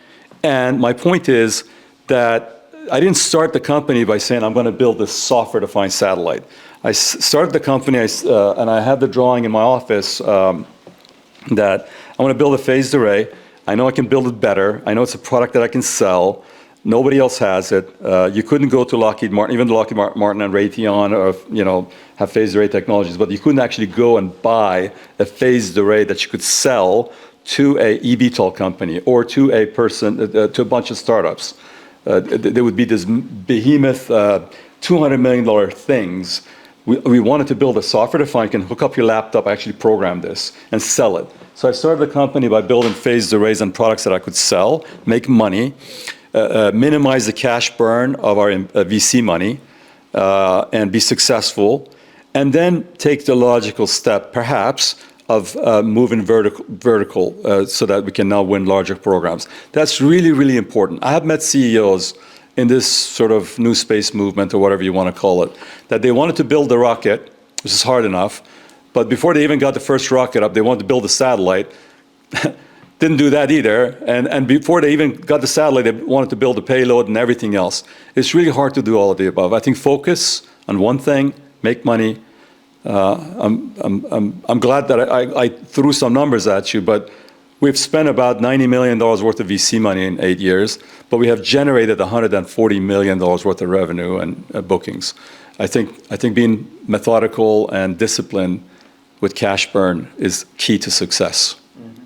[SPEAKER 1] And my point is that I didn't start the company by saying I'm going to build this software-defined satellite. I started the company and I have the drawing in my office that I want to build a phased array. I know I can build it better. I know it's a product that I can sell. Nobody else has it. You couldn't go to Lockheed Martin, even though Lockheed Martin and Raytheon have phased array technologies, but you couldn't actually go and buy a phased array that you could sell to a eVTOL company or to a person, to a bunch of startups. There would be this behemoth $200 million things. We wanted to build a software-defined, you can hook up your laptop, actually program this, and sell it. So I started the company by building phased arrays and products that I could sell, make money, minimize the cash burn of our VC money, and be successful, and then take the logical step, perhaps, of moving vertical so that we can now win larger programs. That's really, really important. I have met CEOs in this sort of new space movement, or whatever you want to call it, that they wanted to build the rocket, which is hard enough, but before they even got the first rocket up, they wanted to build a satellite. Didn't do that either. And before they even got the satellite, they wanted to build a payload and everything else. It's really hard to do all of the above. I think focus on one thing, make money. I'm glad that I threw some numbers at you, but we've spent about $90 million worth of VC money in 8 years, but we have generated $140 million worth of revenue and bookings. I think being methodical and disciplined with cash burn is key to success.
[SPEAKER 2] Mm-hmm.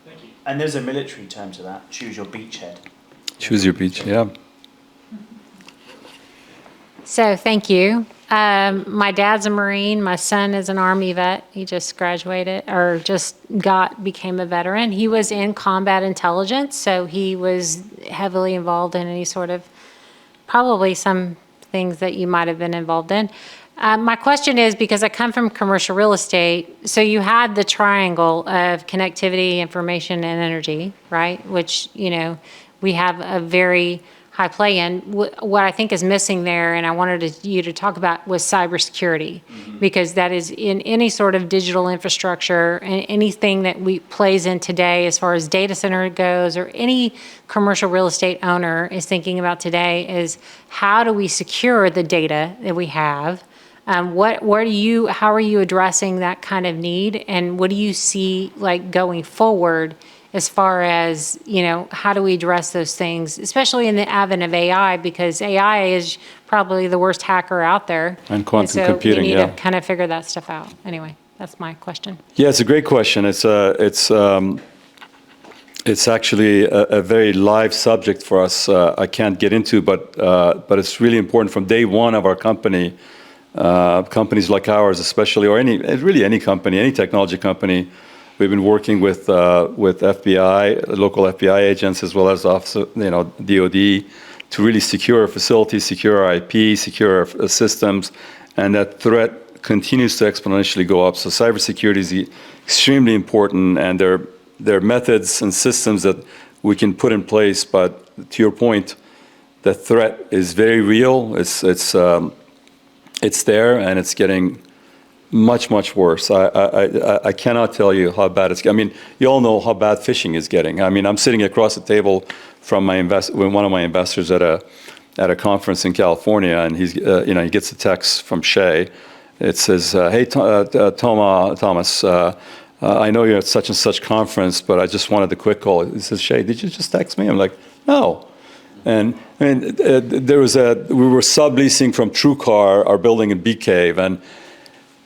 [SPEAKER 2] Thank you. And there's a military term to that, choose your beachhead.
[SPEAKER 1] Choose your beach, yeah.
[SPEAKER 5] So thank you. My dad's a Marine. My son is an Army vet. He just graduated or became a veteran. He was in combat intelligence, so he was heavily involved in any sort of, probably some things that you might have been involved in. My question is, because I come from commercial real estate, so you had the triangle of connectivity, information, and energy, right? Which, we have a very high play in. What I think is missing there, and I wanted you to talk about, was cybersecurity, because that is in any sort of digital infrastructure and anything that plays in today as far as data center goes, or any commercial real estate owner is thinking about today, is how do we secure the data that we have? How are you addressing that kind of need, and what do you see like going forward as far as, how do we address those things, especially in the advent of AI, because AI is probably the worst hacker out there.
[SPEAKER 1] And quantum
[SPEAKER 5] so
[SPEAKER 1] computing,
[SPEAKER 5] you need
[SPEAKER 1] yeah.
[SPEAKER 5] to kind of figure that stuff out. Anyway, that's my question.
[SPEAKER 1] Yeah, it's a great question. It's actually a very live subject for us. I can't get into, but it's really important from day one of our company. Companies like ours, especially, or any company, any technology company, we've been working with FBI, local FBI agents, as well as DoD, to really secure our facilities, secure our IP, secure our systems, and that threat continues to exponentially go up. So cybersecurity is extremely important, and there are methods and systems that we can put in place. But to your point, the threat is very real. It's there, and it's getting much, much worse. I cannot tell you how bad it's. I mean, you all know how bad phishing is getting. I mean, I'm sitting across the table from one of my investors at a conference in California, and he gets a text from Shey. It says, "Hey, Thomas. I know you're at such and such conference, but I just wanted a quick call." He says, "Shey, did you just text me?" I'm like, "No." And we were subleasing from TrueCar our building in Bee Cave, and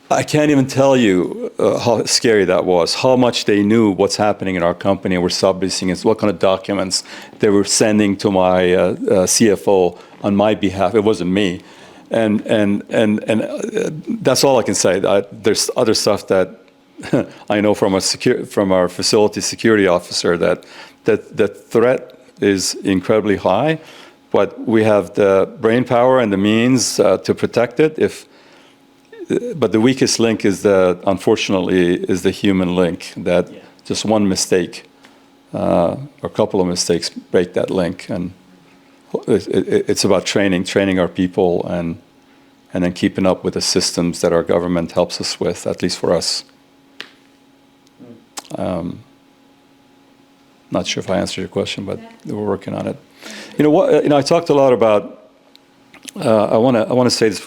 [SPEAKER 1] I can't even tell you how scary that was, how much they knew what's happening in our company and were subleasing it, what kind of documents they were sending to my CFO on my behalf. It wasn't me. And that's all I can say. There's other stuff that I know from our facility security officer that the threat is incredibly high, but we have the brain power and the means to protect it. But the weakest link unfortunately, is the human link. That just one mistake or a couple of mistakes break that link, and it's about training our people, and then keeping up with the systems that our government helps us with, at least for us. Not sure if I answered your question, but we're working on it. I talked a lot about. I want to say this.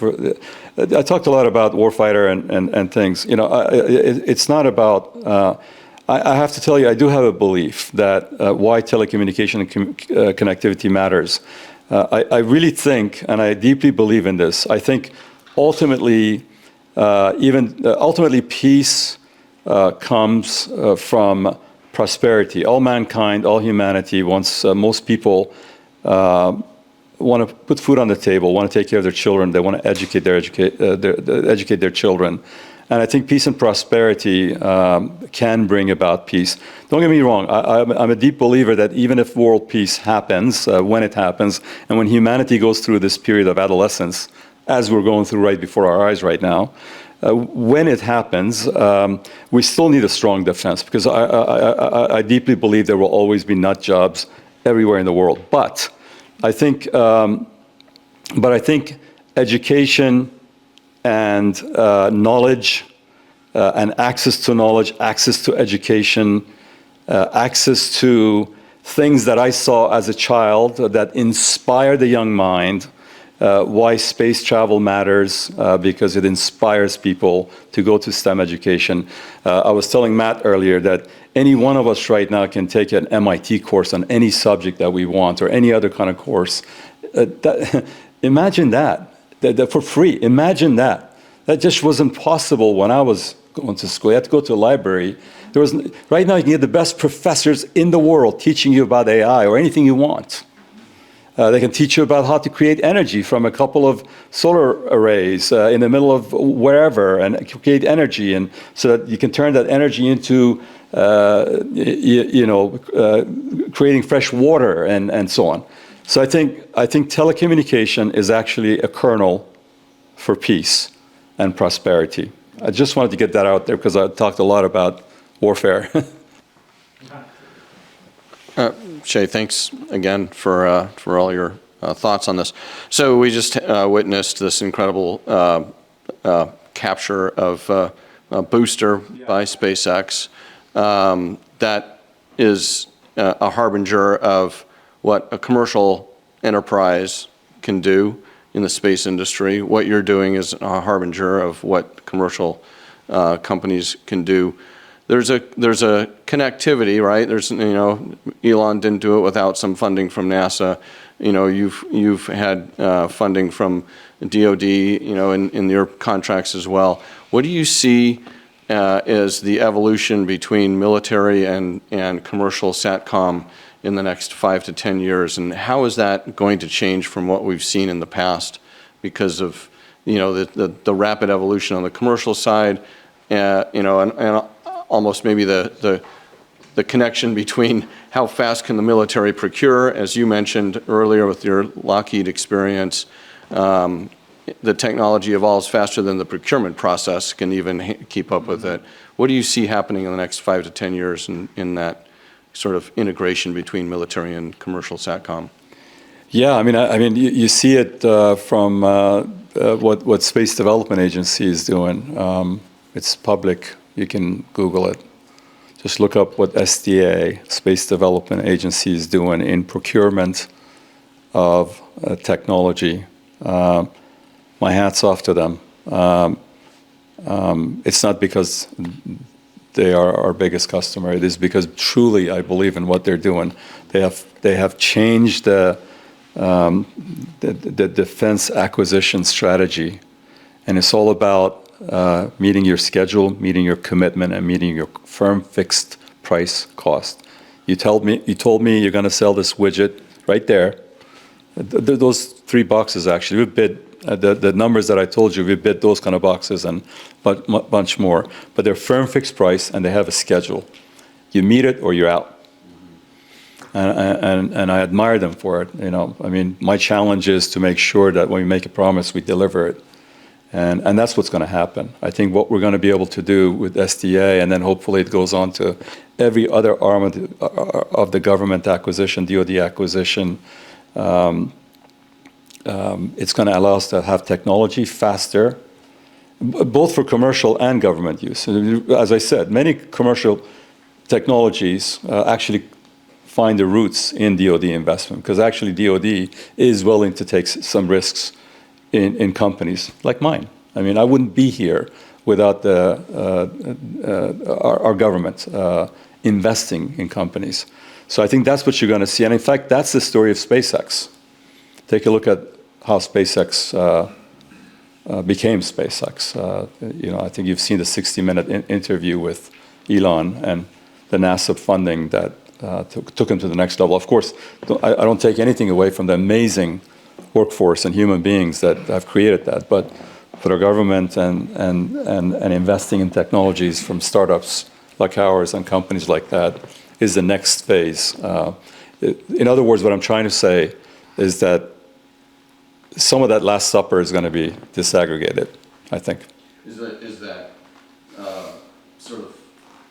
[SPEAKER 1] I talked a lot about warfighter and things. It's not about. I have to tell you, I do have a belief that why telecommunication and connectivity matters. I really think, and I deeply believe in this. I think ultimately, peace comes from prosperity. All mankind, all humanity wants. Most people want to put food on the table, want to take care of their children. They want to educate their children. And I think peace and prosperity can bring about peace. Don't get me wrong. I'm a deep believer that even if world peace happens, when it happens, and when humanity goes through this period of adolescence, as we're going through right before our eyes right now, when it happens, we still need a strong defense, because I deeply believe there will always be nut jobs everywhere in the world. But I think education and knowledge and access to knowledge, access to education, access to things that I saw as a child that inspired the young mind. Why space travel matters, because it inspires people to go to STEM education. I was telling Matt earlier that any one of us right now can take an MIT course on any subject that we want, or any other kind of course. Imagine that for free. Imagine that. That just wasn't possible when I was going to school. You had to go to a library. Right now you can get the best professors in the world teaching you about AI or anything you want. They can teach you about how to create energy from a couple of solar arrays in the middle of wherever, and create energy, and so that you can turn that energy into, creating fresh water and so on. So I think telecommunication is actually a kernel for peace and prosperity. I just wanted to get that out there because I talked a lot about warfare.
[SPEAKER 6] Shey, thanks again for all your thoughts on this. So we just witnessed this incredible capture of a booster by SpaceX. That is a harbinger of what a commercial enterprise can do in the space industry. What you're doing is a harbinger of what commercial companies can do. there's a connectivity, right? There's, Elon didn't do it without some funding from NASA. You've had funding from DoD, in your contracts as well. What do you see as the evolution between military and commercial SATCOM in the next 5 to 10 years, and how is that going to change from what we've seen in the past because of the rapid evolution on the commercial side, and almost maybe the connection between how fast can the military procure, as you mentioned earlier with your Lockheed experience. The technology evolves faster than the procurement process can even keep up with it. What do you see happening in the next 5 to 10 years in that sort of integration between military and commercial SATCOM?
[SPEAKER 1] Yeah, I mean, you see it from what Space Development Agency is doing. It's public. You can Google it. Just look up what SDA, Space Development Agency, is doing in procurement of technology. My hat's off to them. It's not because they are our biggest customer. It is because truly I believe in what they're doing. They have changed the defense acquisition strategy, and it's all about meeting your schedule, meeting your commitment, and meeting your firm fixed price cost. You told me you're going to sell this widget right there. Those 3 boxes actually, we bid the numbers that I told you. We bid those kind of boxes and but bunch more. But they're firm fixed price and they have a schedule. You meet it or you're out. And I admire them for it. I mean, my challenge is to make sure that when we make a promise, we deliver it. And that's what's going to happen. I think what we're going to be able to do with SDA, and then hopefully it goes on to every other arm of the government acquisition, DoD acquisition, it's going to allow us to have technology faster, both for commercial and government use. As I said, many commercial technologies actually find their roots in DoD investment, because actually DoD is willing to take some risks in companies like mine. I mean, I wouldn't be here without our government investing in companies. So I think that's what you're going to see. And in fact, that's the story of SpaceX. Take a look at how SpaceX became SpaceX. I think you've seen the 60-minute interview with Elon and the NASA funding that took him to the next level. Of course, I don't take anything away from the amazing workforce and human beings that have created that, but for our government and investing in technologies from startups like ours and companies like that is the next phase. In other words, what I'm trying to say is that some of that Last Supper is going to be disaggregated, I think.
[SPEAKER 6] Is that sort of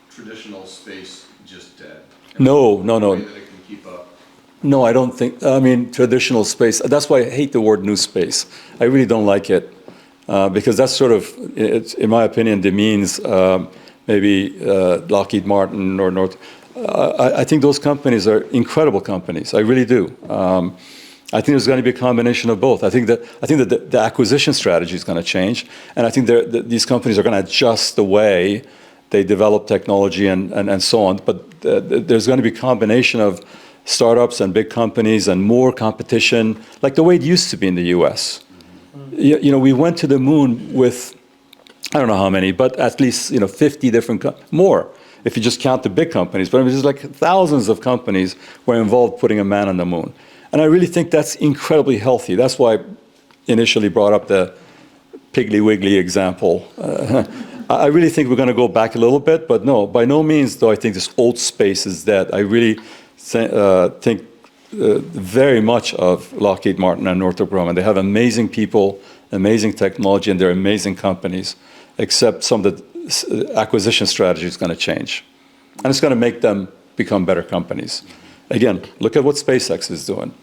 [SPEAKER 6] traditional space just dead?
[SPEAKER 1] No.
[SPEAKER 6] That it can keep up?
[SPEAKER 1] No, I don't think. I mean, traditional space. That's why I hate the word new space. I really don't like it because that's sort of, in my opinion, demeans maybe Lockheed Martin or North. I think those companies are incredible companies. I really do. I think there's going to be a combination of both. I think that the acquisition strategy is going to change, and I think these companies are going to adjust the way they develop technology and so on. But there's going to be a combination of startups and big companies and more competition, like the way it used to be in the U.S. We went to the moon with, I don't know how many, but at least 50 different more, if you just count the big companies. But I mean, there's like thousands of companies were involved putting a man on the moon. And I really think that's incredibly healthy. That's why I initially brought up the Piggly Wiggly example. I really think we're going to go back a little bit, but no, by no means do I think this old space is dead. I really think very much of Lockheed Martin and Northrop Grumman. They have amazing people, amazing technology, and they're amazing companies, except some of the acquisition strategy is going to change. And it's going to make them become better companies. Again, look at what SpaceX is doing.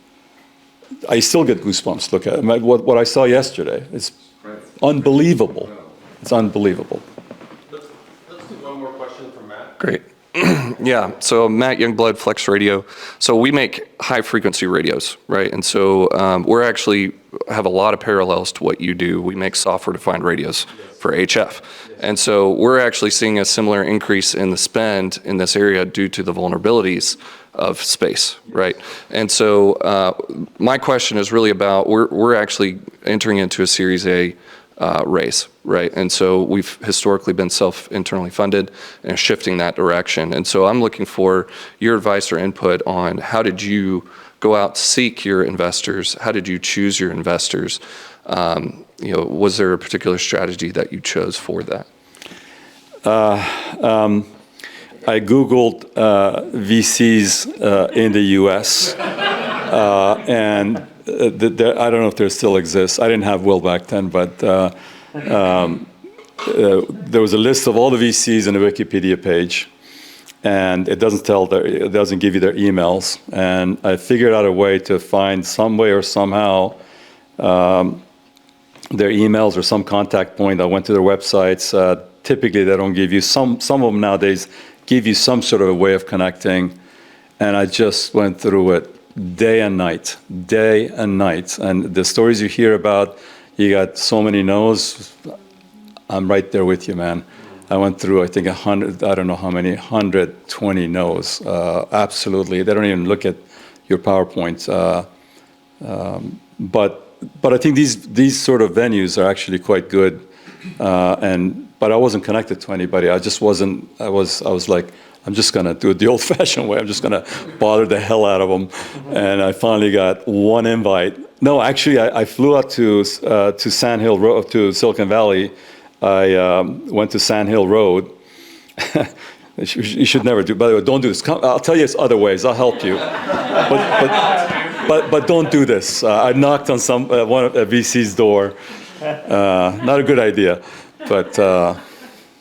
[SPEAKER 1] I still get goosebumps. Look at what I saw yesterday. It's unbelievable. It's unbelievable.
[SPEAKER 3] Let's do one more question from Matt.
[SPEAKER 7] Great. Yeah, so Matt Youngblood, Flex Radio. So we make high frequency radios, right? And so we're actually have a lot of parallels to what you do. We make software defined radios for HF. And so we're actually seeing a similar increase in the spend in this area due to the vulnerabilities of space, right? And so my question is really about, we're actually entering into a Series A raise, right? And so we've historically been internally funded and shifting that direction. And so I'm looking for your advice or input on how did you go out, seek your investors? How did you choose your investors? Was there a particular strategy that you chose for that?
[SPEAKER 1] I Googled VCs in the U.S. And I don't know if there still exists. I didn't have Will back then, but there was a list of all the VCs in the Wikipedia page, and it doesn't give you their emails. And I figured out a way to find some way or somehow their emails or some contact point. I went to their websites. Typically, they don't give you some of them nowadays give you some sort of a way of connecting, and I just went through it day and night. And the stories you hear about, you got so many no's. I'm right there with you, man. I went through, I think, 100, I don't know how many, 120 no's. Absolutely. They don't even look at your PowerPoints. But I think these sort of venues are actually quite good. But I wasn't connected to anybody. I just wasn't, I was like, I'm just going to do it the old-fashioned way. I'm just going to bother the hell out of them. And I finally got one invite. No, actually, I flew out to Sand Hill Road, to Silicon Valley. I went to Sand Hill Road. You should never do. By the way, don't do this. I'll tell you it's other ways. I'll help you. But don't do this. I knocked on one of VC's door. Not a good idea. But I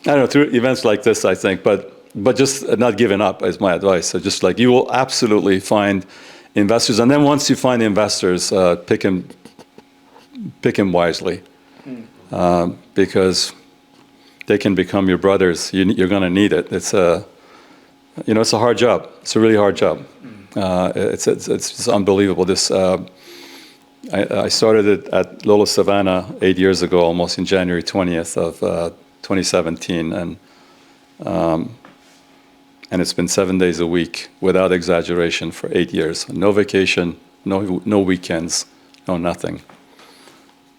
[SPEAKER 1] don't know, through events like this, I think. But just not giving up is my advice. So just like you will absolutely find investors, and then once you find the investors, pick them wisely, because they can become your brothers. You're going to need it. It's a hard job. It's a really hard job. It's unbelievable. I started it at Lola Savannah 8 years ago, almost in January 20th of 2017, and it's been 7 days a week, without exaggeration, for 8 years. No vacation, no weekends, no nothing.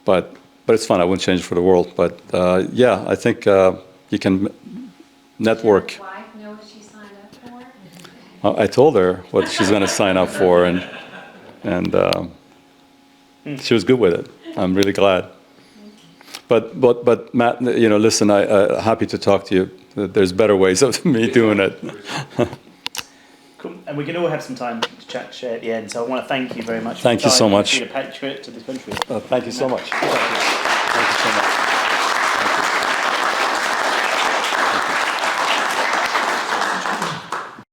[SPEAKER 1] But it's fun. I wouldn't change it for the world. But yeah, I think you can network.
[SPEAKER 5] Does your wife know what she signed up for?
[SPEAKER 1] I told her what she's going to sign up for, and she was good with it. I'm really glad. But Matt, listen, I'm happy to talk to you. There's better ways of me doing it.
[SPEAKER 2] Cool. And we can all have some time to chat, Shey, at the end. So I want to thank you very much.
[SPEAKER 1] Thank you so much.
[SPEAKER 2] For being a patriot to this country.
[SPEAKER 1] Thank you so much.